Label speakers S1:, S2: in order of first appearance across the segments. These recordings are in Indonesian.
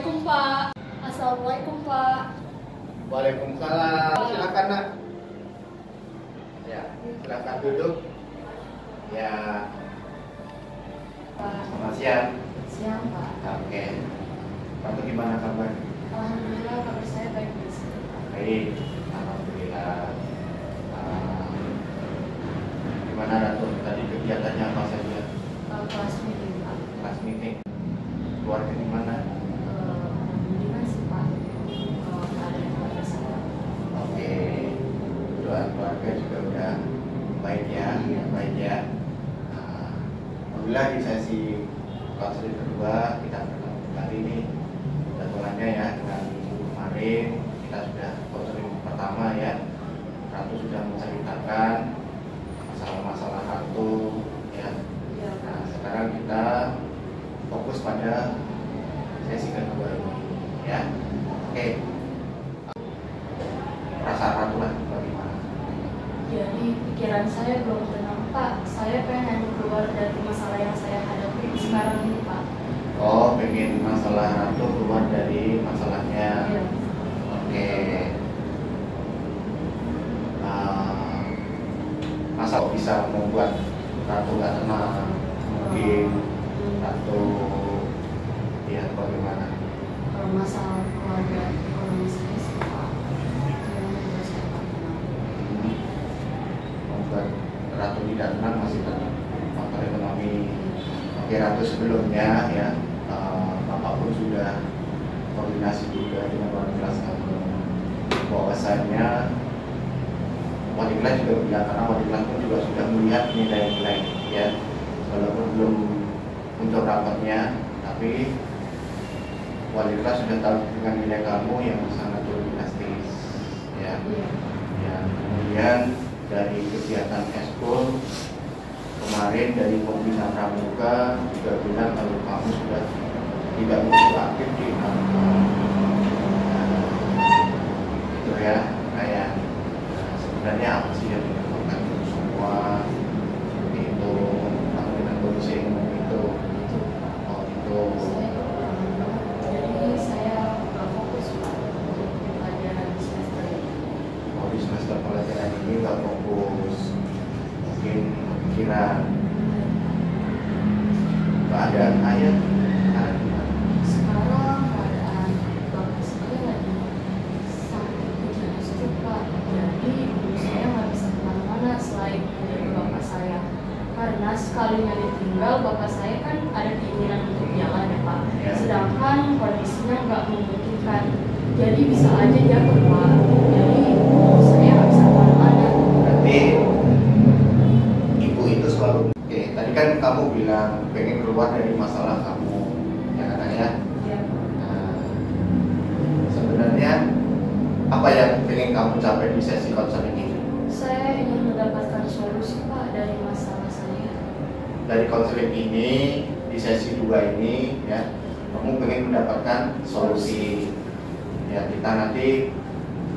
S1: Assalamualaikum Pak. Assalamualaikum Pak.
S2: Waalaikumsalam. Silakan nak. Ya, silakan duduk. Ya.
S1: Pak.
S2: Selamat siang.
S1: Siang Pak.
S2: Oke. Kamu gimana kabar?
S1: Alhamdulillah kabar saya baik di sini.
S2: Baik. Alhamdulillah. Gimana Ratu? Tadi kegiatannya apa saja?
S1: Kelas meeting Pak.
S2: Kelas meeting. Keluarga di mana?
S1: Alhamdulillah sih Pak. Ada yang keluarga saya.
S2: Oke. Doa keluarga juga udah baik ya.
S1: Iya.
S2: Baik ya. Alhamdulillah di sesi konseling kedua kita bertemu kali ini jadwalannya ya dengan minggu kemarin kita sudah konseling pertama ya. Ratu sudah menceritakan masalah-masalah Ratu ya.
S1: Iya Pak.
S2: Nah, sekarang kita fokus pada sesi kedua ini ya. Oke. Perasaan Ratu lah bagaimana?
S1: Jadi pikiran saya belum tenang Pak. Saya pengen keluar dari masalah yang saya hadapi sekarang ini Pak.
S2: Oh, pengen masalah Ratu keluar dari masalahnya.
S1: Iya.
S2: Oke. Masa kok bisa membuat Ratu gak tenang? Mungkin Ratu ya bagaimana?
S1: Masalah keluarga ekonomi saya sih Pak. Yang membuat saya tak tenang.
S2: Membuat Ratu tidak tenang masih tentang faktor ekonomi. Oke Ratu, sebelumnya ya Bapak pun sudah koordinasi juga dengan wali kelas kamu bahwasanya wali kelas juga bilang, karena wali kelas pun juga sudah melihat nilai-nilai ya, walaupun belum muncul rapatnya, tapi wali kelas sudah tahu dengan nilai kamu yang sangat drastis ya.
S1: Iya.
S2: Ya, kemudian dari kegiatan eskul kemarin dari pembina pramuka juga bilang kalau kamu sudah tidak begitu aktif di itu ya, kayak sebenarnya apa sih yang dilakukan itu semua seperti itu, kamu dengan kondisi umum itu. Oh itu.
S1: Jadi saya nggak fokus Pak untuk pelajaran semester ini.
S2: Oh, di semester pelajaran ini nggak fokus, mungkin pikiran keadaan ayah
S1: Sekarang keadaan bapak saya lagi sakit tidak stroke Pak. Jadi ibu saya nggak bisa kemana-mana selain dari bapak saya. Karena sekalinya ditinggal bapak saya kan ada keinginan untuk jalan ya Pak.
S2: Ya.
S1: Sedangkan kondisinya nggak memungkinkan. Jadi bisa aja dia keluar. Jadi ibu saya nggak bisa kemana-mana.
S2: berarti ibu itu selalu oke. Tadi kan kamu bilang pengen keluar dari masalah kamu ya katanya.
S1: Ya.
S2: Nah, sebenarnya apa yang pengen kamu capai di sesi konseling ini?
S1: Saya ingin mendapatkan solusi Pak dari masalah saya.
S2: Dari konseling ini di sesi 2 ini ya, kamu pengen mendapatkan solusi ya, kita nanti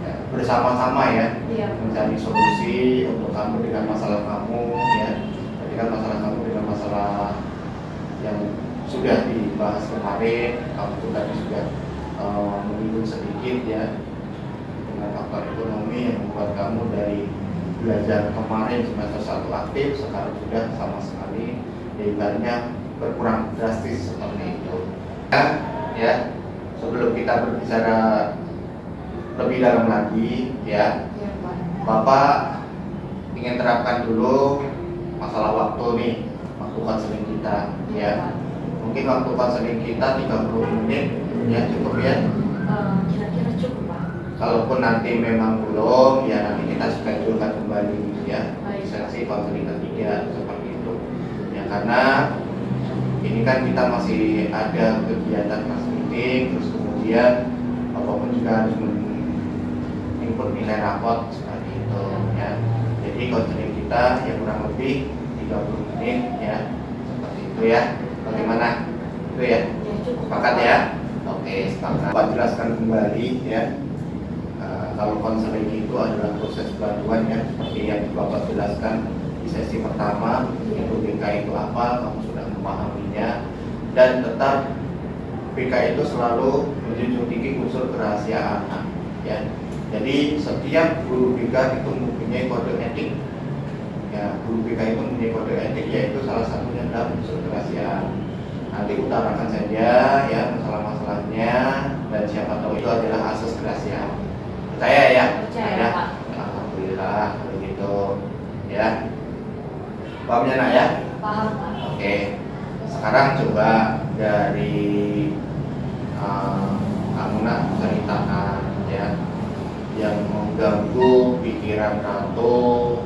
S2: ya, bersama-sama ya
S1: Iya.
S2: mencari solusi untuk kamu dengan masalah kamu ya. Tadi kan masalah kamu dengan masalah yang sudah dibahas kemarin, kamu tuh tadi sudah menyinggung sedikit ya dengan faktor ekonomi yang membuat kamu dari belajar kemarin semester 1 aktif, sekarang sudah sama sekali ibaratnya berkurang drastis seperti itu ya. Sebelum kita berbicara lebih dalam lagi ya,
S1: Iya Pak.
S2: Bapak ingin terapkan dulu masalah waktu nih, waktu konseling kita ya. Mungkin waktu konseling kita 30 menit ya, cukup ya.
S1: Kira-kira cukup Pak.
S2: Kalaupun nanti memang belum, ya nanti kita schedule-kan kembali ya
S1: Baik.
S2: sesi konseling ketiga seperti itu ya, karena ini kan kita masih ada kegiatan kelas meeting, terus kemudian apapun juga harus input nilai rapot seperti itu ya. Jadi konseling kita ya kurang lebih 30 menit ya, seperti itu ya. Bagaimana? Itu ya?
S1: Ya cukup.
S2: Sepakat ya? Oke, sepakat. Bapak jelaskan kembali ya. Kalau konseling itu adalah proses bantuan ya, seperti yang Bapak jelaskan di sesi pertama, itu BK itu apa, kamu sudah memahaminya, dan tetap BK itu selalu menjunjung tinggi unsur kerahasiaan, ya. Jadi setiap guru BK itu mempunyai kode etik. Ya, guru BK itu mempunyai kode etik, yaitu salah satunya adalah unsur kerahasiaan. Nanti utarakan saja ya masalah-masalahnya, dan siapa tahu itu adalah asas kerahasiaan. Percaya ya?
S1: Percaya, Pak.
S2: Alhamdulillah kalau gitu ya. Pahamnya nak ya?
S1: Paham, Pak.
S2: Oke. Sekarang coba dari kamu nak ceritakan ya yang mengganggu pikiran Ratu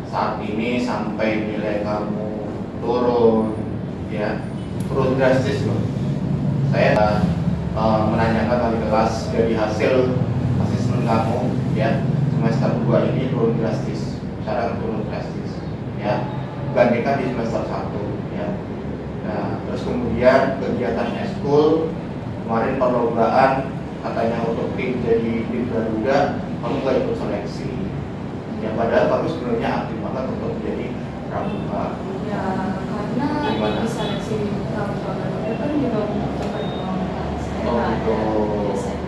S2: saat ini sampai nilai kamu turun ya, turun drastis loh. Saya menanyakan wali kelas dari hasil asesmen kamu ya, semester 2 ini turun drastis, secara turun drastis ya, dibandingkan di semester 1 ya. Nah, terus kemudian kegiatan eskul kemarin perlombaan katanya untuk tim jadi tim Garuda, kamu gak ikut seleksi. Ya padahal kamu sebenarnya aktif banget untuk menjadi pramuka.
S1: Ya karena
S2: Gimana?
S1: di seleksi pramuka Garuda kan juga untuk perjuangan saya.
S2: Oh,
S1: nggak
S2: gitu.
S1: ada desain.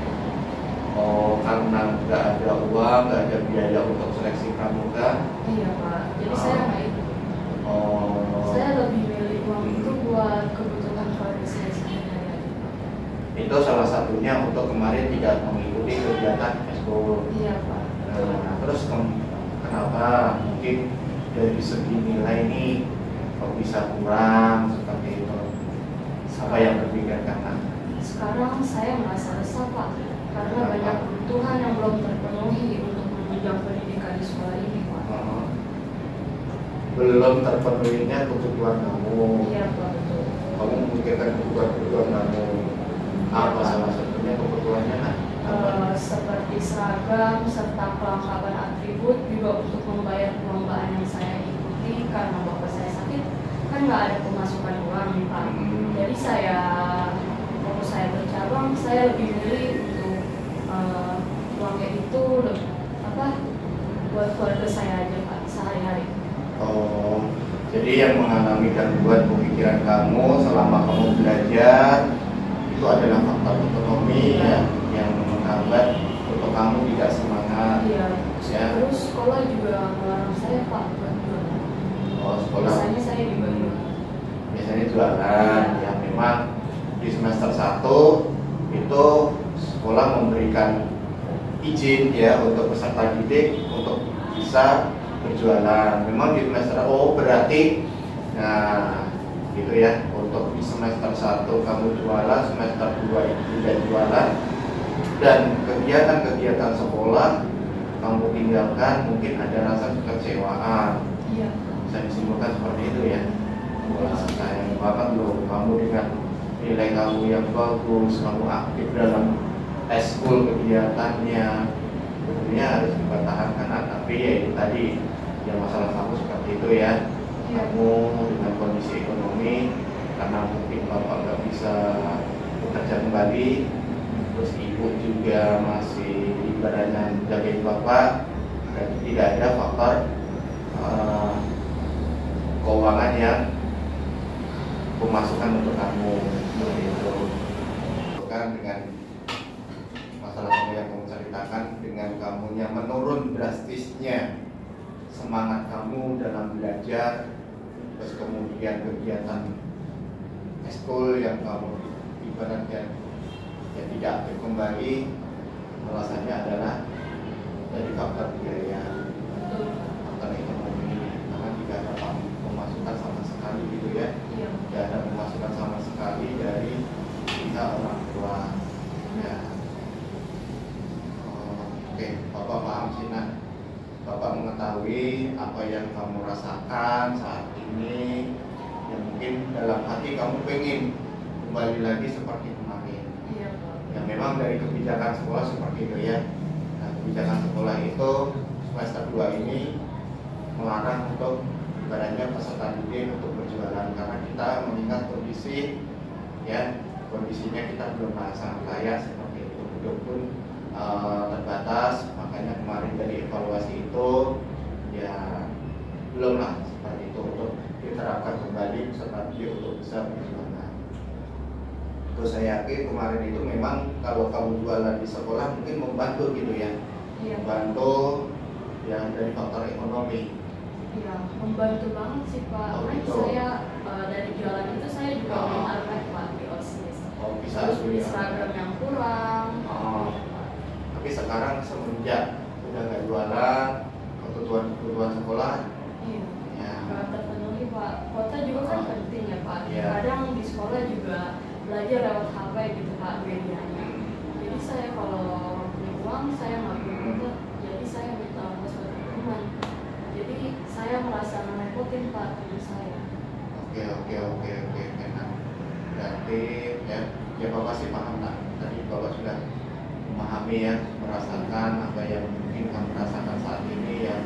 S2: Oh, karena nggak ada uang, nggak ada biaya untuk seleksi pramuka.
S1: Iya, Pak. Jadi saya nggak ikut.
S2: Oh,
S1: Saya lebih milih uang itu buat kebutuhan keluarga saya sehari-hari.
S2: itu salah satunya untuk kemarin tidak mengikuti kegiatan eskul.
S1: Iya, Pak.
S2: Nah, terus kenapa mungkin dari segi nilai ini kok bisa kurang seperti itu? Apa yang terpikirkan?
S1: Sekarang saya merasa resah, Pak, karena
S2: Kenapa?
S1: banyak kebutuhan yang belum terpenuhi untuk menunjang pendidikan di sekolah ini, Pak.
S2: Belum terpenuhinya kebutuhan kamu.
S1: Iya, Pak, betul.
S2: Kamu memikirkan kebutuhan kamu. Apa salah satunya kebutuhannya?
S1: Seperti seragam serta kelengkapan atribut, juga untuk membayar perlombaan yang saya ikuti karena bapak saya sakit kan nggak ada pemasukan uang nih, Pak. Jadi waktu saya bercabang saya lebih milih untuk uangnya itu buat keluarga saya aja, Pak, sehari-hari.
S2: Oh, jadi yang mengalami gangguan pemikiran kamu selama kamu belajar itu adalah faktor ekonomi ya, yang menghambat untuk kamu tidak semangat.
S1: Iya.
S2: Ya.
S1: Terus sekolah juga melarang saya, Pak, buat jualan.
S2: Oh, sekolah
S1: Biasanya saya dibayar.
S2: biasanya jualan. Ya memang di semester 1 itu sekolah memberikan izin ya untuk peserta didik untuk bisa berjualan. Memang di semester berarti nah gitu ya, untuk di semester 1 kamu jualan, semester 2 itu tidak jualan, dan kegiatan-kegiatan sekolah kamu tinggalkan, mungkin ada rasa kekecewaan.
S1: Iya.
S2: Bisa disimpulkan seperti itu ya. Wah, sayang banget loh, kamu dengan nilai kamu yang bagus, kamu aktif dalam eskul kegiatannya, tentunya harus dipertahankan. Tapi ya itu tadi, ya masalah kamu seperti itu ya. Kamu dengan kondisi ekonomi, karena mungkin bapak nggak bisa bekerja kembali, terus ibu juga masih ibaratnya jagain bapak, dan tidak ada faktor keuangan yang pemasukan untuk kamu seperti itu. Bukan dengan masalah kamu yang kamu ceritakan, dengan kamunya menurun drastisnya semangat kamu dalam belajar, terus kemudian kegiatan eskul yang kamu ibaratnya ya tidak aktif kembali, alasannya adalah dari faktor biaya, faktor ekonomi, karena tidak ada pemasukan sama sekali gitu ya.
S1: Iya.
S2: Tidak ada pemasukan sama sekali dari pihak orang tua ya. Oke, Bapak paham sih nak. Bapak mengetahui apa yang kamu rasakan saat ini, yang mungkin dalam hati kamu pengen kembali lagi seperti kemarin.
S1: Iya, Pak.
S2: Ya memang dari kebijakan sekolah seperti itu ya. Nah, kebijakan sekolah itu semester 2 ini melarang untuk ibaratnya peserta didik untuk berjualan, karena kita mengingat kondisi ya, kondisinya kita belum merasa layak seperti itu, walaupun terbatas. Makanya kemarin dari evaluasi itu ya belum lah seperti itu untuk diterapkan kembali peserta didik untuk bisa berjualan. Itu Terus saya yakin kemarin itu memang kalau kamu jualan di sekolah mungkin membantu gitu ya,
S1: Iya,
S2: membantu yang dari faktor ekonomi.
S1: iya, membantu banget sih Pak.
S2: Oh,
S1: Kan
S2: gitu.
S1: saya dari jualan itu saya juga
S2: Oh.
S1: beli arpek Pak di OSIS.
S2: Oh, bisa
S1: Terus beli
S2: ya.
S1: seragam yang kurang.
S2: Oh. Tapi sekarang semenjak udah nggak jualan, kebutuhan sekolah,
S1: Iya.
S2: ya.
S1: Nggak terpenuhi Pak. Kuota juga kan
S2: Oh.
S1: penting ya Pak.
S2: Iya.
S1: Kadang di sekolah juga belajar lewat HP gitu Pak medianya. Jadi saya kalau punya uang saya nggak punya kuota, jadi saya minta ongkos ke teman. Jadi saya merasa ngerepotin Pak diri saya.
S2: Oke. Nah, berarti ya Bapak sih paham lah. Tadi Bapak sudah memahami ya, merasakan apa yang mungkin kamu rasakan saat ini yang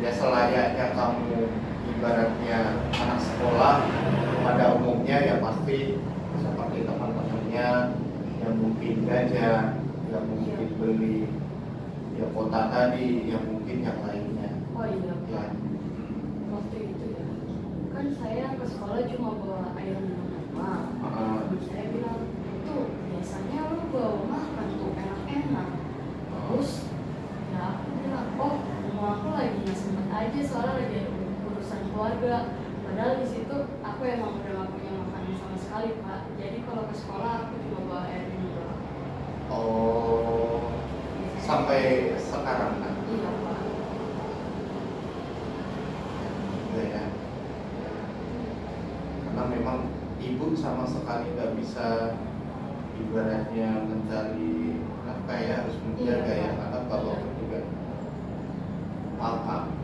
S2: ya selayaknya kamu ibaratnya anak sekolah pada umumnya ya pasti seperti teman-temannya yang mungkin jajan, yang mungkin beli ya kota tadi, yang mungkin yang lainnya.
S1: Oh iya
S2: Ya.
S1: Pak. Waktu itu ya, kan saya ke sekolah cuma bawa air minum doang. Saya bilang itu biasanya lu bawa makan tuh enak-enak. Terus ya aku bilang, oh rumah aku lagi nggak sempet aja soalnya lagi ada urusan keluarga. Padahal di situ aku emang udah gak punya makanan sama sekali Pak. Jadi kalau ke sekolah aku cuma bawa air minum doang.
S2: Oh, sampai sekarang kan?
S1: Iya Pak.
S2: Ya. Karena memang ibu sama sekali nggak bisa ibaratnya mencari apa ya, harus menjaga
S1: Iya,
S2: ya,
S1: Pak.
S2: karena kalau
S1: Iya.
S2: juga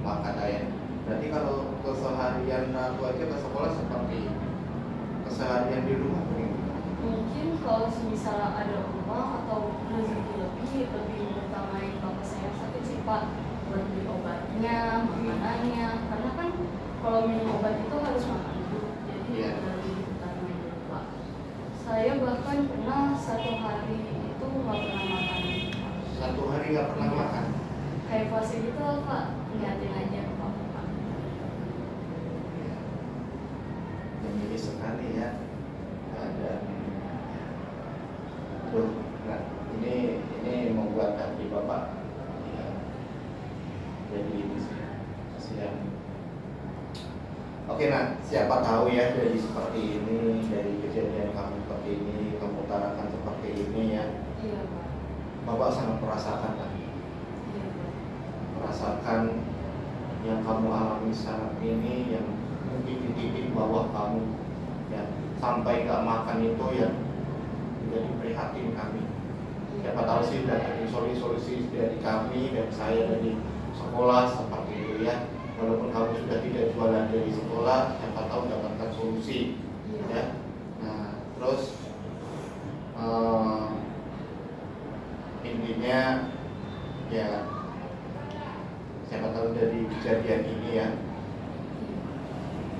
S2: makan ya. Berarti kalau keseharian aku aja ke sekolah seperti keseharian di rumah begini.
S1: Mungkin kalau semisal ada uang atau rezeki lebih mengutamain bapak saya sakit sih Pak, buat beli obatnya, makanannya, karena kan kalau minum obat itu harus makan dulu, jadi
S2: Iya.
S1: lebih diutamain dulu Pak. Saya bahkan pernah satu hari itu nggak pernah makan,
S2: Satu hari nggak pernah makan.
S1: kayak puasa gitu lah Pak, ngeliatin aja ke bapak.
S2: Dan ini sekali ya. Dan nah, ini membuat hati bapak ya, jadi ini sih kasihan. Oke, nah siapa tahu ya dari seperti ini, dari kejadian kamu seperti ini, kamu utarakan seperti ini ya,
S1: Iya Pak.
S2: bapak sangat merasakan lah,
S1: Iya Pak.
S2: merasakan yang kamu alami saat ini, yang mungkin di titik bawah kamu ya sampai gak makan itu ya menjadi prihatin kami. Siapa tahu sih dari solusi dari kami dan saya dari sekolah seperti itu ya. Walaupun kamu sudah tidak jualan dari sekolah, siapa tahu dapatkan solusi
S1: Iya.
S2: ya. Nah, terus intinya ya siapa tahu dari kejadian ini ya.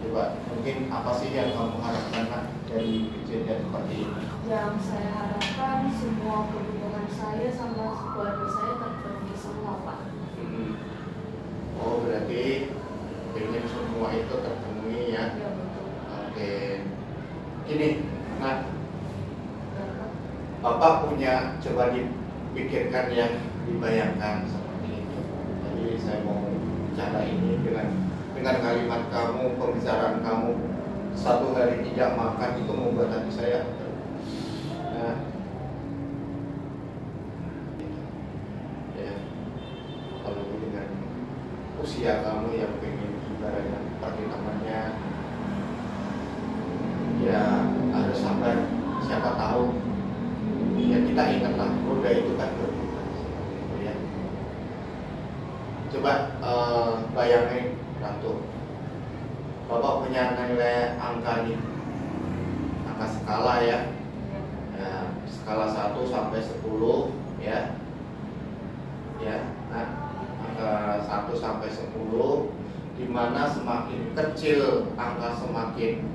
S2: Coba mungkin apa sih yang kamu harapkan Nak, dari kejadian seperti ini?
S1: Yang saya harapkan semua kebutuhan saya sama keluarga saya terpenuhi semua Pak.
S2: Oh, berarti ingin semua itu terpenuhi ya.
S1: Ya betul.
S2: Oke. Ini, nah,
S1: Bapak.
S2: Bapak punya, coba dipikirkan ya, dibayangkan seperti ini. Jadi saya mau bicara ini dengan kalimat kamu, pembicaraan kamu, satu hari tidak makan itu membuat hati saya. Nah, ya, kalau dengan usia kamu yang pengen ibaratnya seperti temannya, ya harus sabar. Siapa tahu ya kita ingatlah roda itu kan berputar ya. Coba bayangin Ratu, Bapak punya nilai angka nih, angka skala ya, skala 1 sampai 10 ya. Nah, angka 1 sampai 10, di mana semakin kecil angka semakin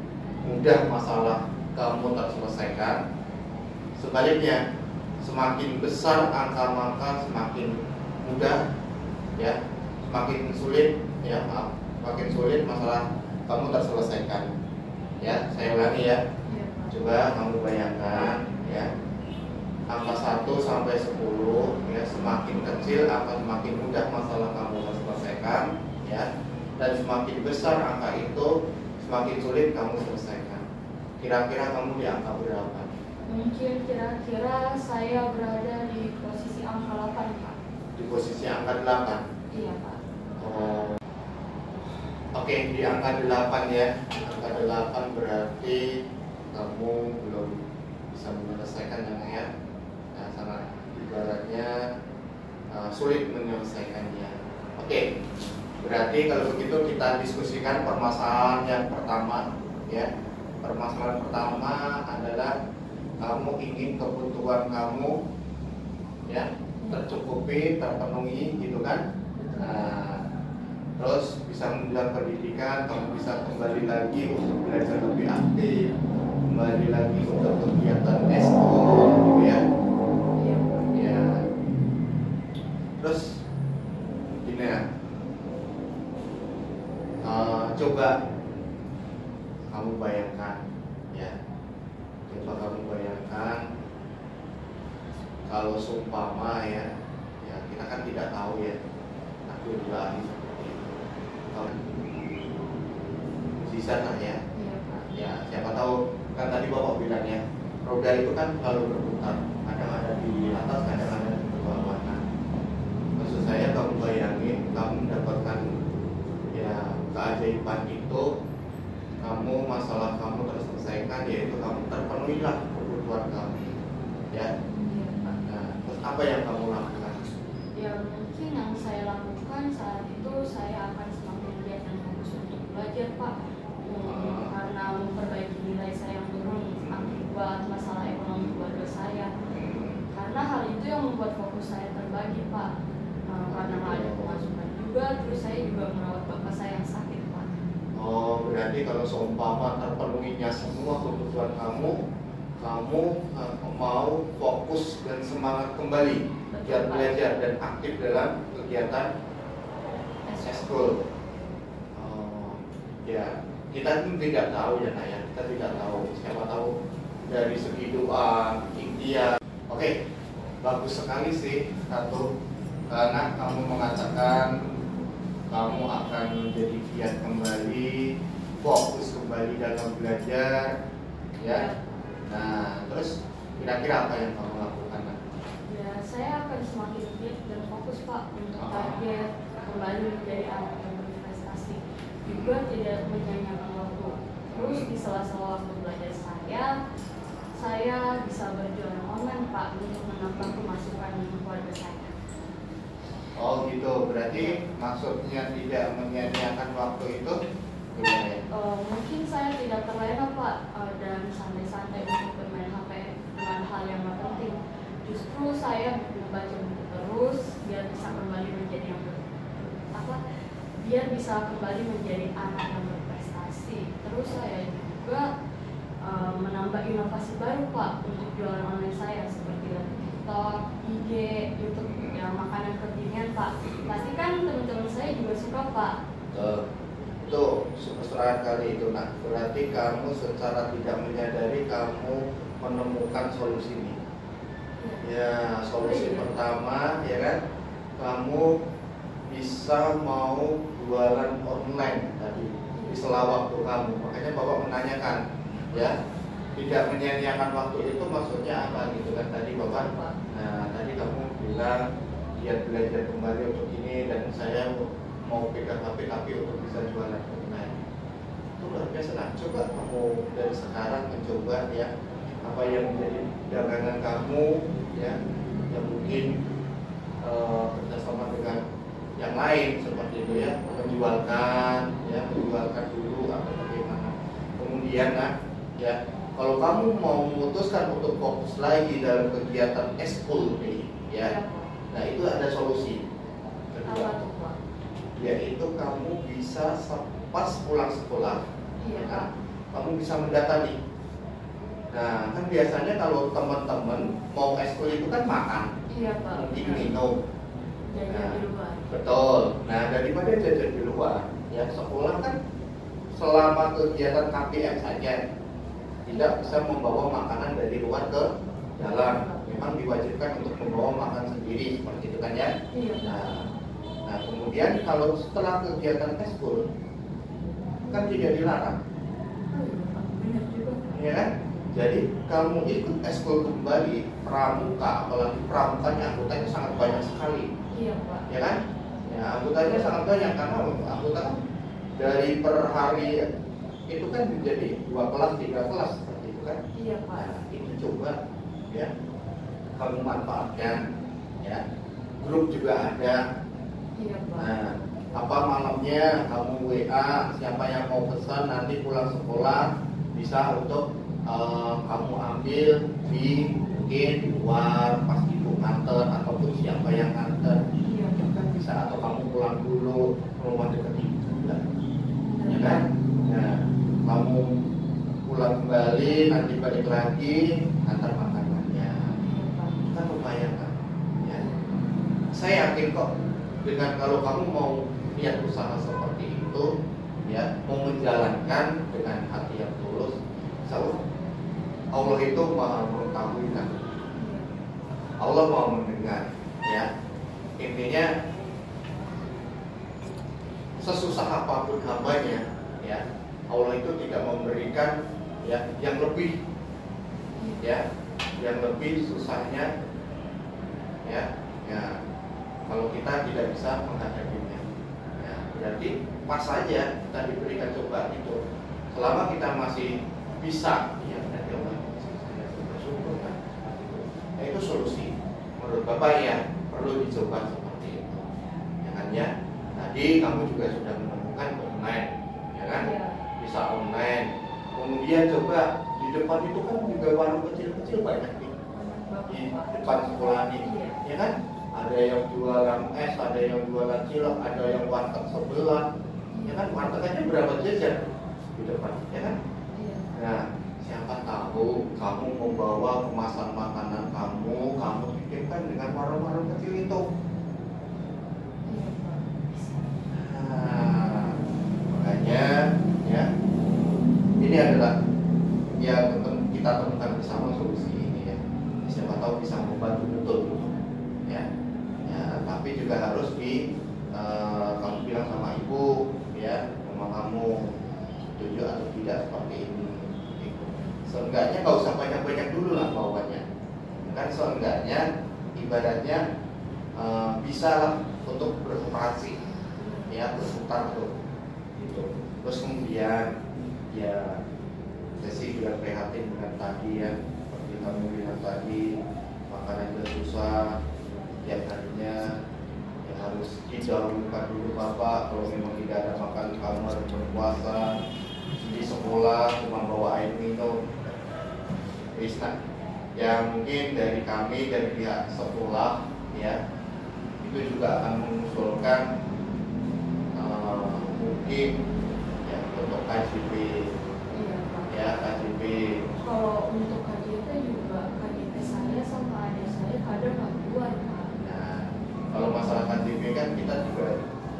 S2: mudah masalah kamu terselesaikan. Sebaliknya, semakin besar angka semakin mudah ya, semakin sulit ya, semakin sulit masalah kamu terselesaikan. Ya, saya ulangi ya.
S1: Iya Pak.
S2: Coba kamu bayangkan ya, angka 1 sampai 10 ya, semakin kecil akan semakin mudah masalah kamu selesaikan ya, dan semakin besar angka itu semakin sulit kamu selesaikan. Kira-kira kamu di angka berapa?
S1: Mungkin kira-kira saya berada di posisi angka 8 Pak.
S2: Di posisi angka 8?
S1: Iya Pak.
S2: Oh. Oke, di angka 8 ya. Angka 8 berarti kamu belum bisa menyelesaikan ya. Nah, sangat ibaratnya sulit menyelesaikannya. Oke. Berarti kalau begitu kita diskusikan permasalahan yang pertama ya. Permasalahan pertama adalah kamu ingin kebutuhan kamu ya tercukupi, terpenuhi gitu kan. Nah, terus bisa mengejar pendidikan, kamu bisa kembali lagi untuk belajar lebih aktif, kembali lagi untuk kegiatan ekskul gitu ya. Ya. Terus gini ya, coba kamu bayangkan ya, coba kamu bayangkan kalau seumpama ya, kita kan tidak tahu ya, aku juga ahli seperti itu. Bisa lah ya. Ya, siapa tahu kan tadi Bapak bilang ya, roda itu kan selalu berputar, kadang ada di atas, kadang ada di bawah. Nah, maksud saya kamu bayangin kamu mendapatkan ya keajaiban itu, kamu masalah kamu terselesaikan, yaitu kamu terpenuhilah kebutuhan kamu ya. Nah, terus apa yang kamu lakukan?
S1: Ya mungkin yang saya lakukan saat itu, saya akan semakin giat dan fokus untuk belajar Pak. Karena memperbaiki nilai saya yang turun akibat masalah ekonomi keluarga saya. Karena hal itu yang membuat fokus saya terbagi Pak. Karena ada pemasukan juga, terus saya juga merawat bapak saya yang sakit Pak.
S2: Oh, berarti kalau seumpama terpenuhinya semua kebutuhan kamu mau fokus dan semangat kembali giat belajar dan aktif dalam kegiatan ekskul. Ya, kita pun tidak tahu ya Nak ya, kita tidak tahu. Siapa tahu dari segi doa, ikhtiar. Oke, bagus sekali sih satu, karena kamu mengatakan kamu akan menjadi giat kembali, fokus kembali dalam belajar ya. Nah, terus kira-kira apa yang kamu lakukan?
S1: Ya, saya akan semakin giat dan fokus Pak untuk target kembali menjadi anak yang berprestasi. Juga tidak menyanyiakan waktu. Terus di sela-sela waktu belajar saya bisa berjualan online Pak untuk menambah pemasukan keluarga saya.
S2: Oh gitu, berarti maksudnya tidak menyia-nyiakan waktu itu?
S1: Mungkin saya tidak terlena Pak dan santai-santai untuk bermain HP dengan hal yang nggak penting. Justru saya membaca buku terus biar bisa kembali menjadi biar bisa kembali menjadi anak yang berprestasi. Terus saya juga menambah inovasi baru Pak untuk jualan online saya seperti TikTok, IG, YouTube, ya makanan kekinian Pak. Pasti kan teman-teman saya juga suka Pak.
S2: Itu super kali itu Nak. Berarti kamu secara tidak menyadari kamu menemukan solusi ini. Ya, solusi pertama ya kan, kamu bisa mau jualan online tadi di sela waktu kamu. Makanya Bapak menanyakan ya, tidak menyia-nyiakan waktu itu maksudnya apa gitu kan tadi Bapak. Nah, tadi kamu bilang dia belajar kembali untuk ini dan saya mau pegang HP tapi untuk bisa jualan online. Itu luar biasa. Nah, coba kamu dari sekarang mencoba ya, apa yang menjadi dagangan kamu ya, yang mungkin kerjasama dengan yang lain seperti itu ya, menjualkan dulu atau bagaimana. Kemudian ya, kalau kamu mau memutuskan untuk fokus lagi dalam kegiatan ekskul nih ya, nah itu ada solusi kedua, yaitu kamu bisa pas pulang sekolah, kamu bisa mendatangi. Nah, kan biasanya kalau teman-teman mau ekskul itu kan makan, mungkin minum. Nah, betul. Nah, daripada jajan di luar, ya sekolah kan selama kegiatan KPM saja. tidak bisa membawa makanan dari luar ke dalam. Memang diwajibkan untuk membawa makan sendiri seperti itu kan ya.
S1: Iya.
S2: Nah kemudian kalau setelah kegiatan eskul kan tidak dilarang,
S1: Oh iya Pak, benar juga.
S2: ya kan? Jadi kamu ikut eskul kembali pramuka, apalagi pramukanya anggotanya sangat banyak sekali,
S1: Iya Pak.
S2: ya kan? Ya anggotanya sangat banyak karena anggota kan dari per hari itu kan menjadi 2 kelas, 3 kelas seperti itu kan?
S1: Iya Pak.
S2: Nah, itu coba ya kamu manfaatkan, ya. Grup juga ada.
S1: Iya Pak.
S2: Nah, apa malamnya kamu WA siapa yang mau pesan nanti pulang sekolah bisa untuk kamu ambil di mungkin di luar pas ibu nganter ataupun siapa yang nganter.
S1: Iya Pak.
S2: Kan bisa, atau kamu pulang dulu ke rumah dekat ibu ya, ya kan? Nah, kamu pulang kembali nanti balik lagi antar makanannya.
S1: Iya Pak.
S2: Kita upayakan ya. Saya yakin kok dengan kalau kamu mau niat usaha seperti itu ya, mau menjalankan dengan hati yang tulus, insya Allah itu maha mengetahui kan, Allah mau mendengar ya. Intinya sesusah apapun hambanya ya, Allah itu tidak memberikan ya yang lebih ya, yang lebih susahnya ya. Ya kalau kita tidak bisa menghadapinya ya, berarti pas saja kita diberikan cobaan itu. Selama kita masih bisa ya, berarti Allah saya bersyukur kan. Ya, itu solusi menurut Bapak ya, perlu dicoba seperti itu ya kan ya. Tadi kamu juga sudah menemukan online ya kan,
S1: Iya.
S2: bisa online. Kemudian coba di depan itu kan juga warung kecil-kecil banyak nih di depan sekolah ini ya kan. Ada yang jualan es, ada yang jualan cilok, ada yang warteg sebelah, ya kan? Warteg aja berapa jajan di depan, ya kan?
S1: Iya.
S2: Nah, siapa tahu kamu membawa kemasan makanan kamu titipkan dengan warung-warung kecil itu.
S1: Iya Pak. Bisa.
S2: Nah, makanya, ya, ini adalah ya kita temukan bersama solusi ini ya. Siapa tahu bisa membantu betul, ya. Tapi juga harus kamu bilang sama ibu ya, sama kamu setuju atau tidak seperti ini gitu. Seenggaknya nggak usah banyak-banyak dulu lah bawanya kan, seenggaknya ibaratnya bisa lah untuk beroperasi ya, berputar tuh gitu. Terus kemudian ya saya sih juga prihatin dengan tadi ya, seperti kamu bilang tadi makanan juga susah tiap harinya ya, harus didahulukan dulu Bapak. Kalau memang tidak ada makan kamu harus berpuasa, di sekolah cuma bawa air minum bisa ya. Mungkin dari kami dari pihak sekolah ya itu juga akan mengusulkan mungkin ya untuk KJP
S1: Iya Pak.
S2: ya, KJP.
S1: Kalau untuk KJP juga KJP saya sama adik saya kadang nggak keluar Pak.
S2: Nah, kalau masalah KJP kan kita juga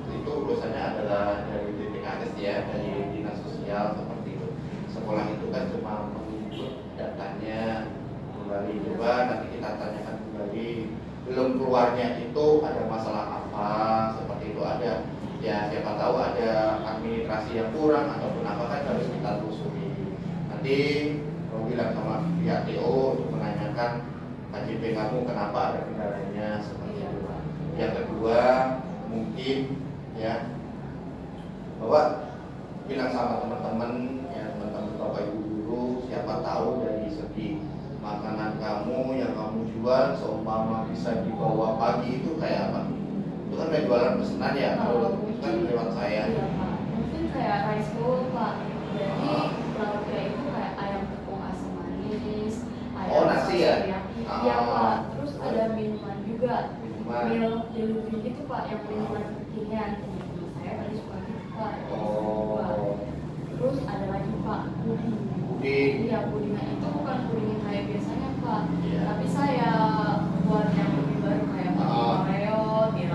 S2: itu urusannya adalah dari DPKS ya, dari dinas sosial seperti itu. Sekolah itu kan cuma menginput datanya kembali, coba nanti kita tanyakan kembali belum keluarnya itu ada masalah apa seperti itu, ada ya siapa tahu ada administrasi yang kurang ataupun apa kan harus kita telusuri. Nanti mau bilang sama pihak TO untuk menanyakan KJP kamu kenapa ada kendalanya seperti itu. Yang kedua mungkin ya bahwa bilang sama teman-teman ya, teman-teman bapak ibu guru, siapa tahu dari segi makanan kamu yang kamu jual seumpama bisa dibawa pagi itu kayak apa? Itu kan kayak jualan pesanan ya, kalau itu kan lewat saya.
S1: Iya Pak. Mungkin kayak rice bowl Pak. Jadi lauknya itu kayak ayam tepung asam manis, ayam
S2: nasi ya?
S1: teriyaki. Iya Pak. Terus ada minuman juga.
S2: Minuman.
S1: Milk delivery gitu Pak, yang minuman kekinian. Teman saya tadi suka gitu Pak. Terus ada lagi Pak, puding. Iya, pudingnya itu bukan puding yang kayak biasanya Pak.
S2: Iya.
S1: Tapi saya buat yang lebih baru kayak Oreo,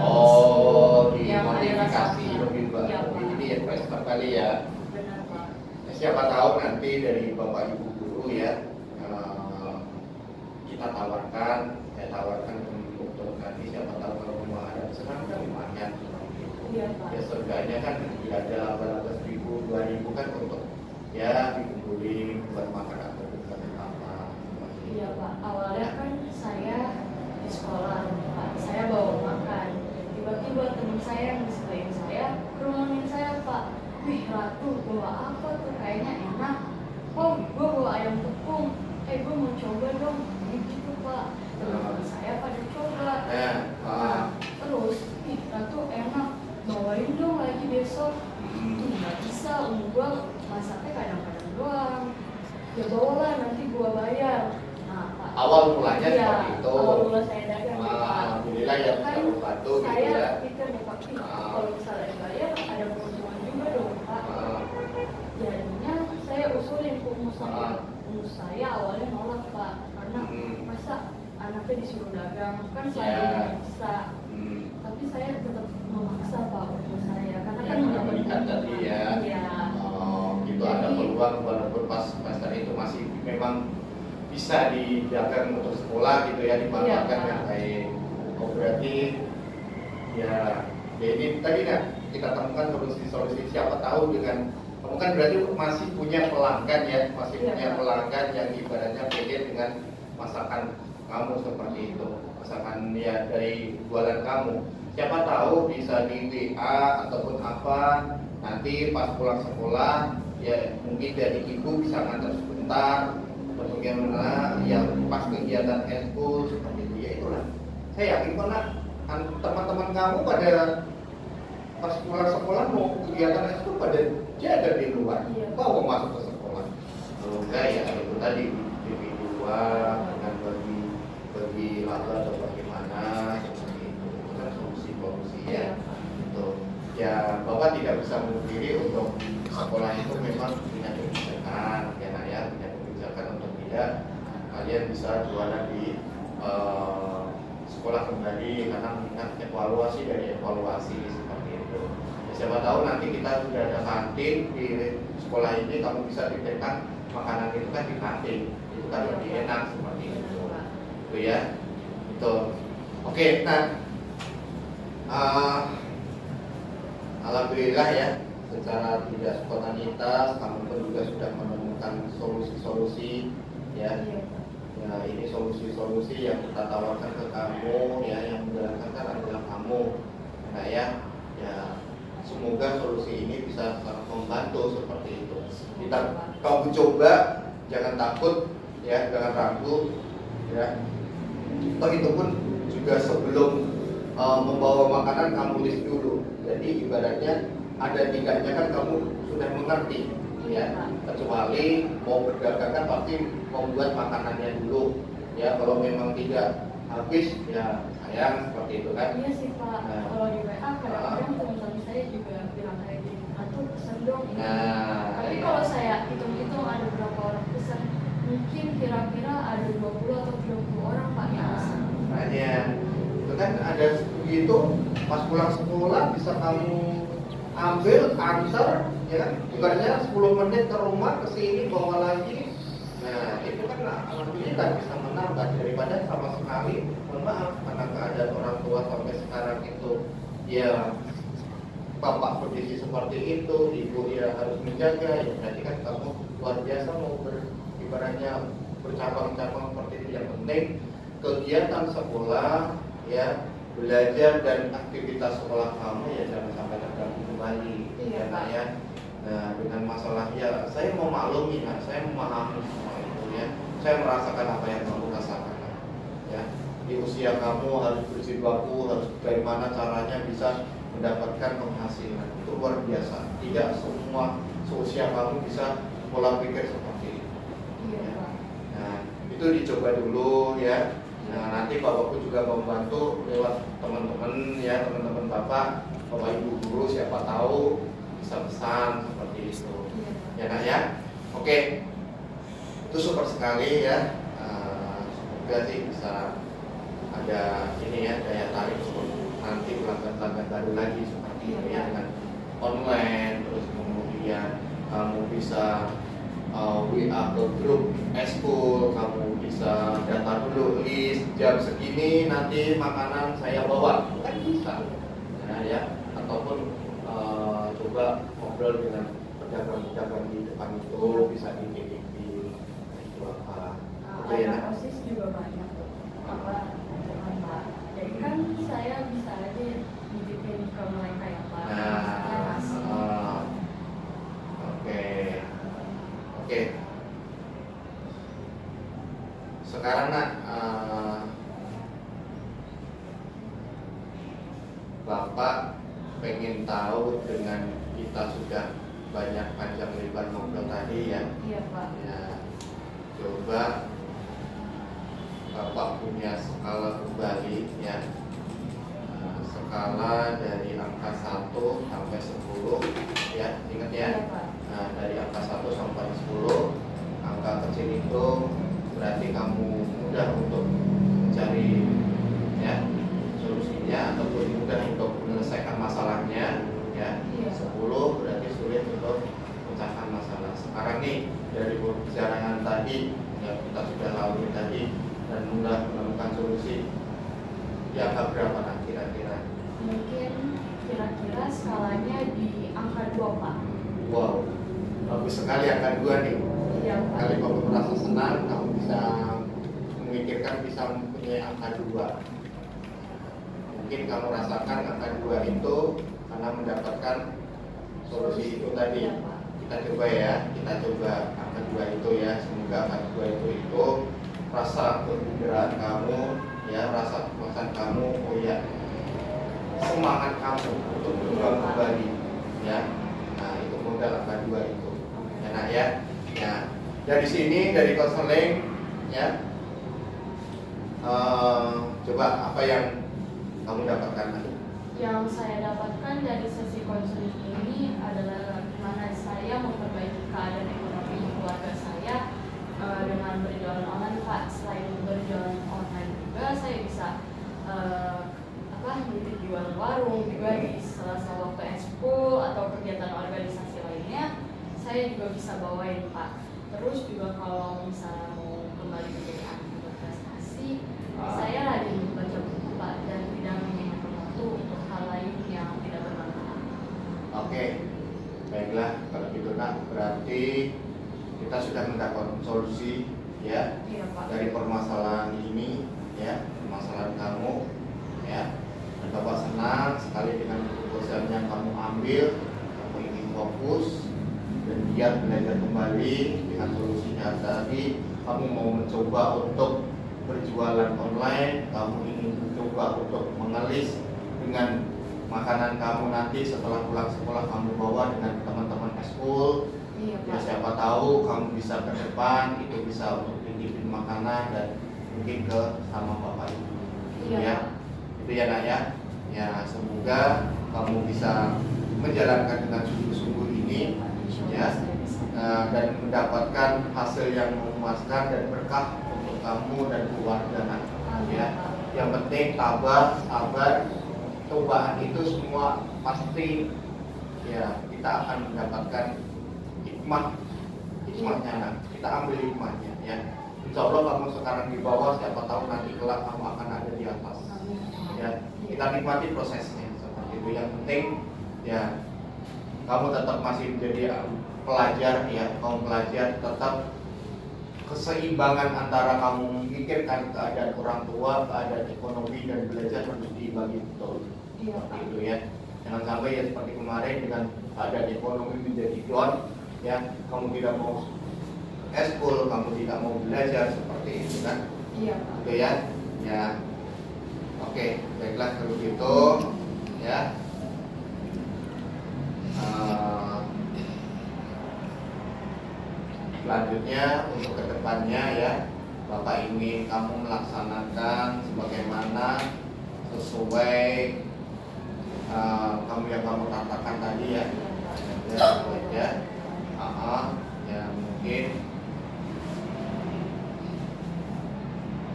S2: Oh,
S1: yang ada rasa
S2: dimodifikasi lebih
S1: Iya,
S2: bagus.
S1: Pak.
S2: Ini ya fresh kali ya.
S1: Benar Pak.
S2: Siapa tahu nanti dari bapak ibu guru ya kita tawarkan untuk nanti siapa tahu kalau rumah ada pesanan kan lumayan seperti itu.
S1: Iya, Pak.
S2: Ya seenggaknya kan tidak ada 800.000, 2.000 kan untuk ya dikumpulin buat makan atau buat apa.
S1: Iya, Pak. Awalnya kan saya di sekolah, Pak. Saya bawa makan. Tiba-tiba teman saya yang di sekeliling saya kerumunin saya, Pak. Wih, Ratu, bawa apa tuh? Kayaknya enak. Oh, gue bawa ayam tepung. Gue mau coba dong. Gitu, Pak. Teman-teman saya pada coba. Nah, terus, ih, Ratu enak. Bawain dong lagi besok. Nggak bisa, gue masaknya kadang-kadang doang. Ya bawalah, nanti gue bayar. Nah, Pak.
S2: Awal mulanya
S1: Iya,
S2: seperti itu.
S1: awal mula saya dagang, Pak.
S2: Alhamdulillah ya bisa
S1: Kan
S2: membantu gitu
S1: saya
S2: ya.
S1: pikir nih Pak, kalau misalnya bayar ada keuntungan juga dong Pak. Jadinya saya usulin ke umus saya awalnya nolak Pak, karena masa anaknya disuruh dagang kan saya bisa. Tapi saya tetap memaksa Pak umus saya karena kan
S2: melihat tadi ya.
S1: Iya.
S2: Gitu ada peluang walaupun pas semester itu masih memang bisa didagang untuk sekolah gitu ya, dimanfaatkan dengan baik. Oh berarti ya ini tadi kan kita temukan solusi-solusi, siapa tahu dengan kamu kan berarti masih punya pelanggan ya, masih punya pelanggan yang ibaratnya beda dengan masakan kamu seperti itu, masakan ya dari jualan kamu. Siapa tahu bisa di WA ataupun apa, nanti pas pulang sekolah ya mungkin dari ibu bisa ngantar sebentar, bagaimana yang pas kegiatan eskul seperti itu ya itulah. Saya yakin kok nak teman-teman kamu pada pas pulang sekolah mau kegiatan eskul pada jaga di luar, mau masuk ke sekolah. Kalau enggak ya itu tadi di luar dengan bagi laba atau bagaimana seperti itu kan solusi ya. Itu ya Bapak tidak bisa memungkiri untuk sekolah itu memang punya kebijakan ya nak ya, punya kebijakan untuk tidak kalian bisa jualan di sekolah kembali karena mengingat evaluasi dari evaluasi seperti itu. Ya, siapa tahu nanti kita sudah ada kantin di sekolah ini, kamu bisa ditekan makanan itu kan di kantin, itu kan lebih enak seperti itu. Itu ya, itu. Oke, nah alhamdulillah ya, secara tidak spontanitas kamu pun juga sudah menemukan solusi-solusi ya. Ya, ini solusi-solusi yang kita tawarkan ke kamu ya, yang menjalankan kan adalah kamu. Nah ya, semoga solusi ini bisa sangat membantu seperti itu. Kita kamu coba, jangan takut ya, jangan ragu ya. Toh itu pun juga sebelum membawa makanan kamu list dulu. Jadi ibaratnya ada tidaknya kan kamu sudah mengerti. Ya, kecuali mau berdagang kan pasti membuat makanannya dulu ya, kalau memang tidak habis ya sayang seperti itu kan.
S1: Iya sih Pak, kalau di WA kadang-kadang teman-teman saya juga bilang kayak gini, atau pesen dong ini. Tapi kalau saya hitung-hitung ada berapa orang pesan, mungkin kira-kira ada 20 atau 30 orang Pak yang pesan.
S2: Makanya itu kan ada begitu, pas pulang sekolah bisa kamu ambil, antar, ya, ibaratnya 10 menit ke rumah, ke sini, bawa lagi. Nah, itu kan alhamdulillah bisa menambah daripada sama sekali, mohon maaf, karena keadaan orang tua sampai sekarang itu, ya, bapak kondisi seperti itu, ibu ya harus menjaga, ya berarti kan kamu luar biasa mau ibaratnya bercabang-cabang seperti itu. Yang penting kegiatan sekolah, ya, belajar dan aktivitas sekolah kamu ya jangan sampai terganggu kembali.
S1: Iya,
S2: Pak ya. Nah, dengan masalah ya saya mau maklumi, nah, saya memahami semua itu ya. Saya merasakan apa yang kamu rasakan. Ya, di usia kamu harus berjibaku, harus dari mana caranya bisa mendapatkan penghasilan. Itu luar biasa. Tidak semua seusia kamu bisa pola pikir seperti itu.
S1: Iya,
S2: Ya.
S1: Pak.
S2: Nah, itu dicoba dulu ya. Nah, nanti bapakku juga membantu lewat teman-teman ya, teman-teman bapak ibu guru, siapa tahu bisa pesan seperti itu. Ya nak ya. Oke. Itu super sekali ya. Semoga sih bisa ada ini ya, daya tarik untuk nanti pelanggan-pelanggan baru lagi seperti itu ya, dengan online, terus kemudian kamu bisa WA ke grup eskul, kamu bisa data dulu list jam segini nanti makanan saya bawa, kan bisa ya, ataupun coba ngobrol dengan pedagang-pedagang di depan itu, bisa dititipin itu apa.
S1: Ada OSIS juga banyak tuh. Apa Pak? Jadi kan saya bisa aja nitipin ke mereka ya Pak.
S2: Oke. Sekarang nak Bapak pengen tahu dengan kita sudah banyak panjang lebar ngobrol tadi ya.
S1: Iya Pak.
S2: Ya, coba Bapak punya skala kembali ya. Skala dari angka 1 sampai 10 ya, ingat ya.
S1: Iya Pak.
S2: Nah, dari angka 1 sampai 10, angka kecil itu berarti kamu mudah untuk mencari ya solusinya ataupun mudah untuk menyelesaikan masalahnya ya.
S1: Iya.
S2: 10 berarti sulit untuk memecahkan masalah. Sekarang nih dari pembicaraan tadi ya, kita sudah lalui tadi dan mudah menemukan solusi. Di angka berapa nah kira-kira?
S1: Mungkin kira-kira skalanya di angka 2 Pak.
S2: Wow, bagus sekali angka 2 nih.
S1: Iya Pak.
S2: Kali kamu merasa senang, kamu bisa memikirkan bisa mempunyai angka 2. Mungkin kamu rasakan angka 2 itu karena mendapatkan solusi itu tadi.
S1: Iya, Pak.
S2: Kita coba ya, kita coba angka 2 itu ya. Semoga angka 2 itu rasa kegembiraan kamu ya, rasa kepuasan kamu, oh ya, semangat kamu untuk berjuang kembali ya. Nah, itu modal angka 2 itu. Ya, nah ya. Ya, dari sini dari konseling ya. Coba apa yang kamu dapatkan tadi?
S1: Yang saya dapatkan dari sesi konseling ini adalah bagaimana saya memperbaiki keadaan ekonomi keluarga saya dengan berjualan online Pak. Selain berjualan online juga saya bisa nitip jual warung juga di sela-sela waktu ekskul atau kegiatan organisasi lainnya. Saya juga bisa bawain Pak. Terus juga kalau misalnya mau kembali menjadi anak berprestasi, saya rajin membaca buku Pak dan tidak menggunakan waktu untuk hal lain yang tidak bermanfaat.
S2: Oke, baiklah kalau gitu nak, berarti kita sudah mendapat solusi ya,
S1: Iya Pak.
S2: dari permasalahan ini ya, permasalahan kamu ya. Dan Bapak senang sekali dengan keputusan yang kamu ambil, kamu ingin fokus dan giat belajar kembali dengan solusinya tadi. Kamu mau mencoba untuk berjualan online, kamu ingin mencoba untuk mengelis dengan makanan kamu nanti setelah pulang sekolah kamu bawa dengan teman-teman eskul.
S1: Iya,
S2: Ya
S1: Pak.
S2: siapa tahu kamu bisa ke depan itu bisa untuk titipin makanan dan mungkin ke sama bapak ibu.
S1: Iya,
S2: Ya.
S1: Pak.
S2: Itu ya nak ya. Ya semoga kamu bisa menjalankan dengan sungguh-sungguh ini ya, dan mendapatkan hasil yang memuaskan dan berkah untuk kamu dan keluarga nak ya. Yang penting tabah, sabar, cobaan itu semua pasti ya kita akan mendapatkan hikmahnya nak. Kita ambil hikmahnya ya. Insya Allah kamu sekarang di bawah, siapa tahu nanti kelak kamu akan ada di atas ya. Kita nikmati prosesnya seperti itu. Yang penting ya kamu tetap masih menjadi pelajar ya, kaum pelajar, tetap keseimbangan antara kamu memikirkan keadaan orang tua, keadaan ekonomi dan belajar harus dibagi betul.
S1: Iya,
S2: Seperti
S1: Pak.
S2: itu ya. Jangan sampai ya seperti kemarin dengan keadaan ekonomi menjadi down ya, kamu tidak mau eskul, kamu tidak mau belajar seperti itu kan.
S1: Iya, Pak.
S2: Itu ya. Ya. Oke, baiklah kalau gitu ya. Selanjutnya untuk kedepannya ya, Bapak ingin kamu melaksanakan sebagaimana sesuai kamu yang kamu katakan tadi ya. Ya, ya mungkin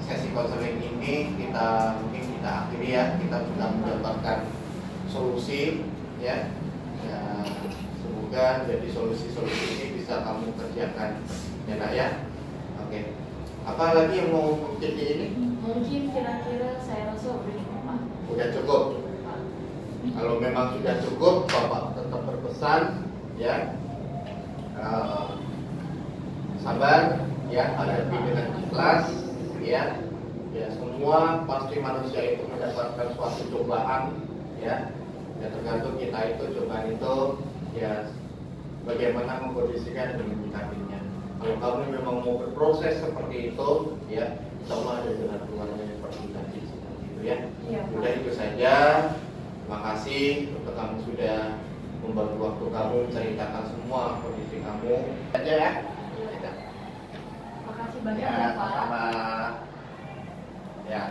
S2: sesi konseling ini kita akhiri ya. Kita sudah mendapatkan solusi ya. Ya Semoga jadi solusi-solusi ini bisa kamu kerjakan, ya nak ya. Oke. Apa lagi yang mau jadi ini?
S1: Mungkin kira-kira saya rasa udah cukup Pak.
S2: Udah cukup.
S1: Pak.
S2: Kalau memang sudah cukup, Bapak tetap berpesan, ya. Sabar, ya, hadapi dengan ikhlas, ya. Ya, semua pasti manusia itu mendapatkan suatu cobaan, ya. Ya tergantung kita itu cobaan itu, ya, bagaimana mengkondisikan dan menyikapinya. Kalau kamu memang mau berproses seperti itu, ya, insya Allah ada jalan keluarnya seperti tadi, seperti itu ya.
S1: Iya, Pak.
S2: Udah itu saja. Terima kasih untuk kamu sudah membagi waktu kamu menceritakan semua kondisi kamu. Aja ya.
S1: Makasih banyak
S2: Ya,
S1: ya Pak.
S2: sama-sama. Ya.